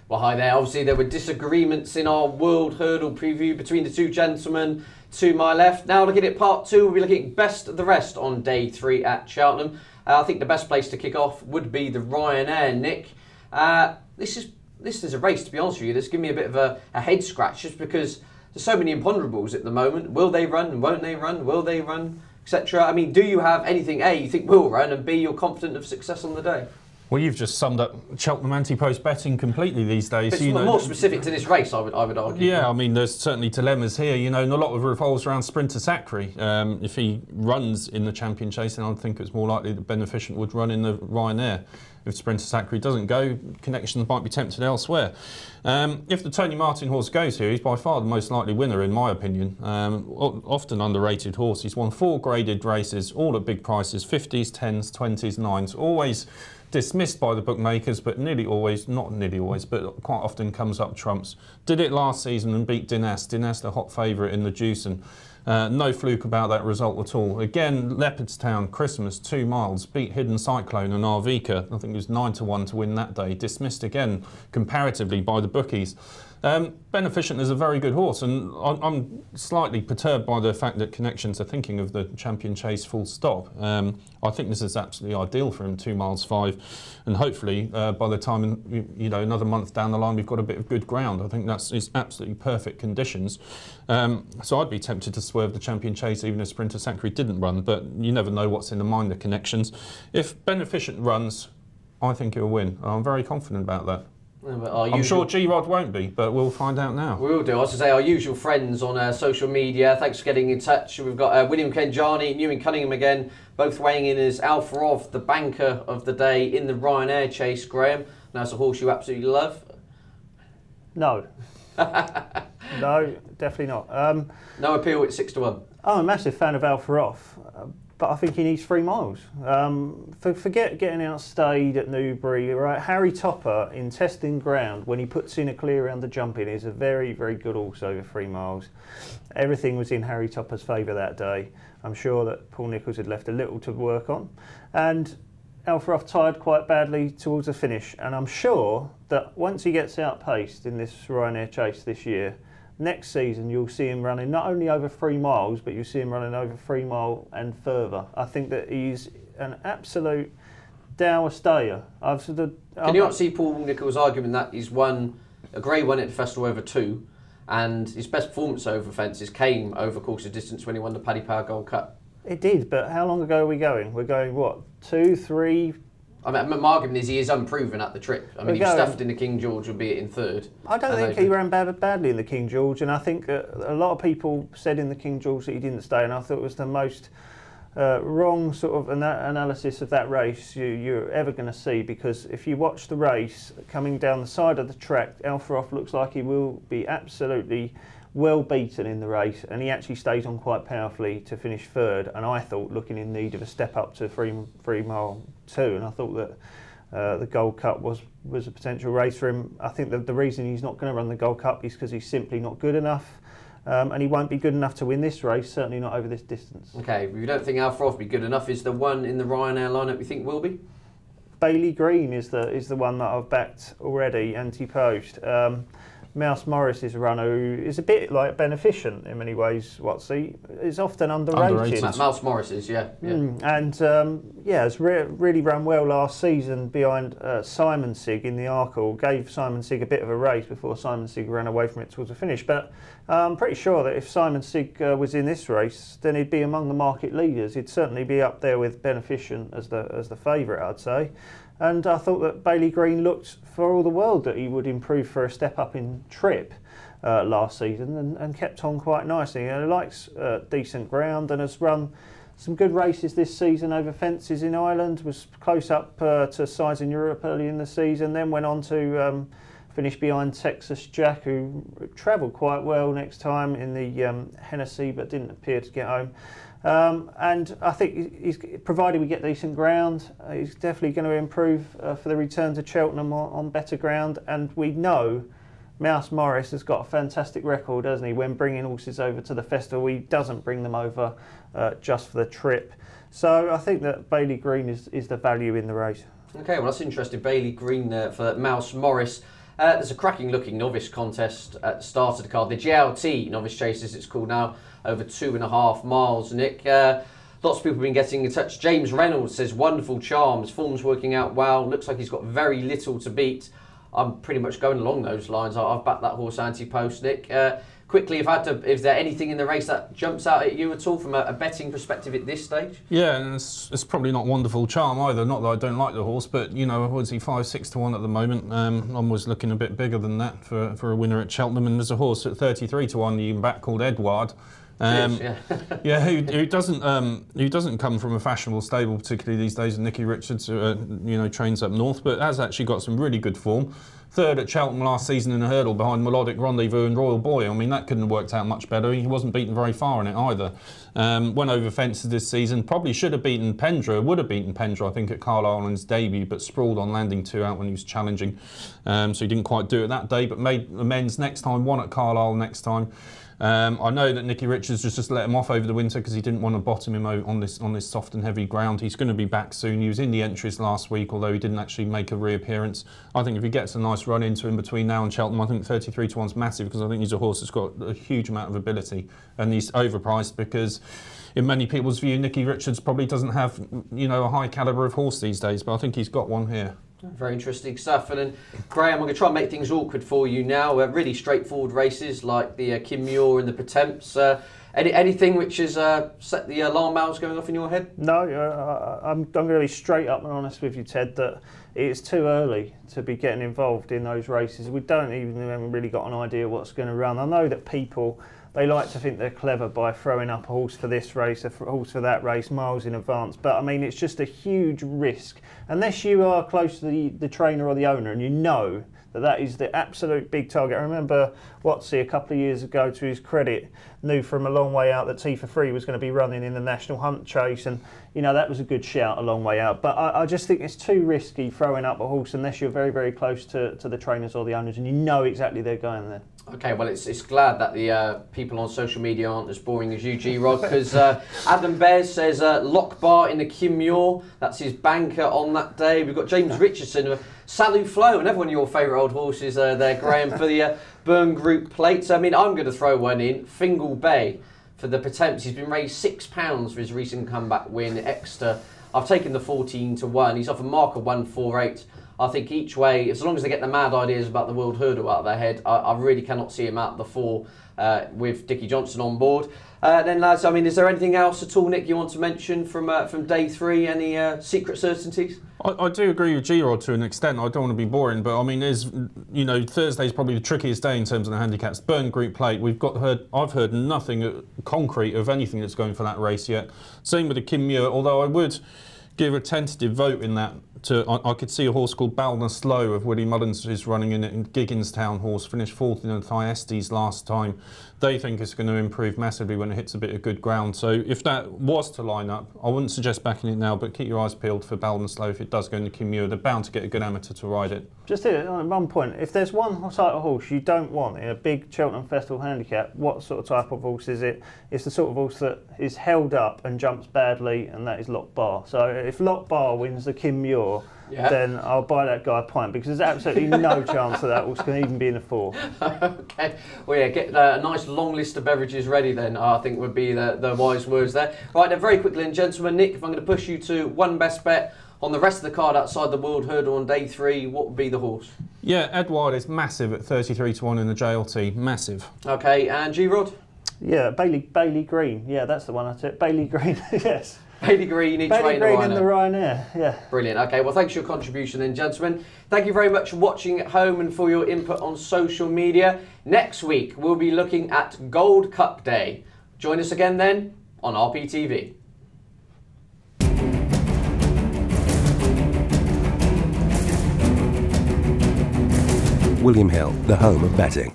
Well, hi there. Obviously, there were disagreements in our World Hurdle preview between the two gentlemen to my left. Now looking at part two, we'll be looking at best of the rest on day 3 at Cheltenham. I think the best place to kick off would be the Ryanair, Nick. This is a race, to be honest with you, that's given me a bit of a head scratch, just because there's so many imponderables at the moment. Will they run? Won't they run? Will they run? Etc. I mean, do you have anything, A, you think will run, and B, you're confident of success on the day? Well, you've just summed up Cheltenham Ante-post betting completely these days. It's more specific to this race, I would argue. Yeah, I mean, there's certainly dilemmas here, and a lot of it revolves around Sprinter Sacri. If he runs in the Champion Chase, then I think it's more likely that Beneficent would run in the Ryanair. If Sprinter Sacri doesn't go, Connections might be tempted elsewhere. If the Tony Martin horse goes here, he's by far the most likely winner, in my opinion. Often underrated horse. He's won 4 graded races, all at big prices, 50s, 10s, 20s, 9s, always dismissed by the bookmakers, but not nearly always, but quite often comes up trumps. Did it last season and beat Dinest. Dinest, a hot favourite in the Juice, and no fluke about that result at all. Again, Leopardstown, Christmas, 2 miles, beat Hidden Cyclone and Arvika. I think it was 9-1 to win that day. Dismissed again, comparatively, by the bookies. Beneficent is a very good horse, and I'm slightly perturbed by the fact that Connections are thinking of the Champion Chase full stop. I think this is absolutely ideal for him, 2 miles 5, and hopefully by the time another month down the line we've got a bit of good ground. I think that's absolutely perfect conditions. So I'd be tempted to swerve the Champion Chase even if Sprinter Sacri didn't run, but you never know what's in the mind of Connections. If Beneficent runs, I think he'll win. I'm very confident about that. I'm sure G-Rod won't be, but we'll find out now. We will do. I was to say, our usual friends on social media, thanks for getting in touch. We've got William Kenjani, Newman Cunningham again, both weighing in as Alfaroth, the banker of the day in the Ryanair Chase. Graham, now it's a horse you absolutely love. No. No, definitely not. No appeal at 6-1. I'm a massive fan of Alfaroth, but I think he needs 3 miles. Forget getting outstayed at Newbury. Right? Harry Topper, in testing ground, when he puts in a clear round the jump in, is a very, very good horse over 3 miles. Everything was in Harry Topper's favour that day. I'm sure that Paul Nicholls had left a little to work on. And Alfaroth tired quite badly towards the finish. And I'm sure that once he gets outpaced in this Ryanair Chase this year, next season you'll see him running not only over 3 miles, but you'll see him running over 3 mile and further. I think that he's an absolute dour stayer. Can you not see Paul Nicholls' argument that he's won a Grade 1 at the festival over 2, and his best performance over fences came over course of distance when he won the Paddy Power Gold Cup? It did, but how long ago are we going? We're going, what, 2, 3... I mean, my argument is he is unproven at the trip. I mean, he stuffed in the King George, albeit in 3rd. I don't think he ran badly in the King George, and I think a lot of people said in the King George that he didn't stay, and I thought it was the most wrong sort of analysis of that race you're ever going to see, because if you watch the race coming down the side of the track, Alfaroth looks like he will be absolutely well beaten in the race, and he actually stays on quite powerfully to finish 3rd, and I thought looking in need of a step up to 3 mile 2, and I thought that the Gold Cup was a potential race for him. I think that the reason he's not going to run the Gold Cup is because he's simply not good enough, and he won't be good enough to win this race, certainly not over this distance. Okay, if you don't think Alfaroth will be good enough, is the one in the Ryanair lineup you think will be? Bailey Green is the one that I've backed already, Ante-post. Mouse Morris is a runner who is a bit like Beneficent in many ways. Is often underrated. Mouse Morris is, yeah. And has really run well last season behind Simon Sig in the Arkle. Gave Simon Sig a bit of a race before Simon Sig ran away from it towards the finish. But I'm pretty sure that if Simon Sig was in this race, then he'd be among the market leaders. He'd certainly be up there with Beneficent as the favourite, I'd say. And I thought that Bailey Green looked for all the world that he would improve for a step up in trip last season, and kept on quite nicely. He likes decent ground and has run some good races this season over fences in Ireland, was close up to size in Europe early in the season, then went on to finish behind Texas Jack, who travelled quite well next time in the Hennessy but didn't appear to get home. And I think he's, provided we get decent ground, he's definitely going to improve for the return to Cheltenham on better ground. And we know Mouse Morris has got a fantastic record, hasn't he? When bringing horses over to the festival, he doesn't bring them over just for the trip. So I think that Bailey Green is the value in the race. Okay, well that's interesting. Bailey Green for Mouse Morris. There's a cracking looking novice contest at the start of the card. The JLT Novice Chase, as it's called now, over 2.5 miles, Nick. Lots of people have been getting in touch. James Reynolds says, wonderful charms, form's working out well, looks like he's got very little to beat. I'm pretty much going along those lines. I've backed that horse Ante-post, Nick. Quickly, is there anything in the race that jumps out at you at all from a betting perspective at this stage? Yeah, and it's probably not wonderful charm either. Not that I don't like the horse, but you know, was he 5-6 to 1 at the moment? I'm was looking a bit bigger than that for a winner at Cheltenham, and there's a horse at 33 to 1 you can back called Edward. Yeah, who doesn't come from a fashionable stable, particularly these days. Nicky Richards, trains up north, but has actually got some really good form. Third at Cheltenham last season in a hurdle behind Melodic Rendezvous and Royal Boy. I mean, that couldn't have worked out much better. He wasn't beaten very far in it either. Went over fences this season. Probably should have beaten Pendra. Would have beaten Pendra, I think, at Carlisle in his debut, but sprawled on landing 2 out when he was challenging. So he didn't quite do it that day, but made amends next time. Won at Carlisle next time. I know that Nicky Richards just let him off over the winter because he didn't want to bottom him on this soft and heavy ground. He's going to be back soon. He was in the entries last week, although he didn't actually make a reappearance. I think if he gets a nice run into him between now and Cheltenham, I think 33 to 1's massive, because I think he's a horse that's got a huge amount of ability, and he's overpriced because, in many people's view, Nicky Richards probably doesn't have, a high calibre of horse these days, but I think he's got one here. Very interesting stuff. And then, Graham, I'm going to try and make things awkward for you now. Really straightforward races like the Kim Muir and the Potemps. Anything which has set the alarm bells going off in your head? No, I'm going to be straight up and honest with you, Ted, that it's too early to be getting involved in those races. We haven't really got an idea what's going to run. I know that people, they like to think they're clever by throwing up a horse for this race, a horse for that race, miles in advance. But I mean, it's just a huge risk. Unless you are close to the trainer or the owner and you know that is the absolute big target. I remember Watsy a couple of years ago, to his credit, knew from a long way out that T4 was going to be running in the National Hunt Chase, and that was a good shout a long way out. But I just think it's too risky throwing up a horse unless you're very, very close to the trainers or the owners and you know exactly they're going there. Okay, well, it's glad that the people on social media aren't as boring as you, G-Rod, because Adam Bears says Lockbar in the Kim Muir. That's his banker on that day. We've got James Richardson, Salut Flow, another one of your favourite old horses there, Graham, for the Burn Group plates. I mean, I'm going to throw one in. Fingal Bay for the Potemps. He's been raised £6 for his recent comeback win at Exeter. I've taken the 14 to 1. He's off a mark of 148. I think each way, as long as they get the mad ideas about the World Hurdle out of their head, I really cannot see him out the 4 with Dickie Johnson on board. Then, lads, I mean, is there anything else at all, Nick, you want to mention from day 3? Any secret certainties? I do agree with G-Rod to an extent. I don't want to be boring, but I mean, Thursday's probably the trickiest day in terms of the handicaps. Burn Group plate. I've heard nothing concrete of anything that's going for that race yet. Same with the Kim Muir, although I would give a tentative vote in that. I could see a horse called Balna Slow of Willie Mullins is running in it, in Gigginstown horse, finished 4th in the Thyestes last time. They think it's going to improve massively when it hits a bit of good ground. So if that was to line up, I wouldn't suggest backing it now, but keep your eyes peeled for Balna Slow. If it does go into Kim Muir, they're bound to get a good amateur to ride it. Just here, on one point, if there's one type of horse you don't want in a big Cheltenham Festival handicap, what sort of type of horse is it? It's the sort of horse that is held up and jumps badly, and that is Lockbar. So if Lockbar wins the Kim Muir, then I'll buy that guy a pint, because there's absolutely no chance that horse can even be in a 4. Okay, well, yeah, get a nice long list of beverages ready then, I think would be the wise words there. Right, then very quickly, and gentlemen, Nick, if I'm going to push you to one best bet on the rest of the card outside the World Hurdle on day 3, what would be the horse? Yeah, Edward is massive at 33 to 1 in the JLT, massive. Okay, and G-Rod? Yeah, Bailey Green, yeah, that's the one I took. Bailey Green, yes. Bailey Green, each way in the Ryanair, yeah. Brilliant. Okay, well, thanks for your contribution then, gentlemen. Thank you very much for watching at home and for your input on social media. Next week, we'll be looking at Gold Cup Day. Join us again then on RPTV. William Hill, the home of betting.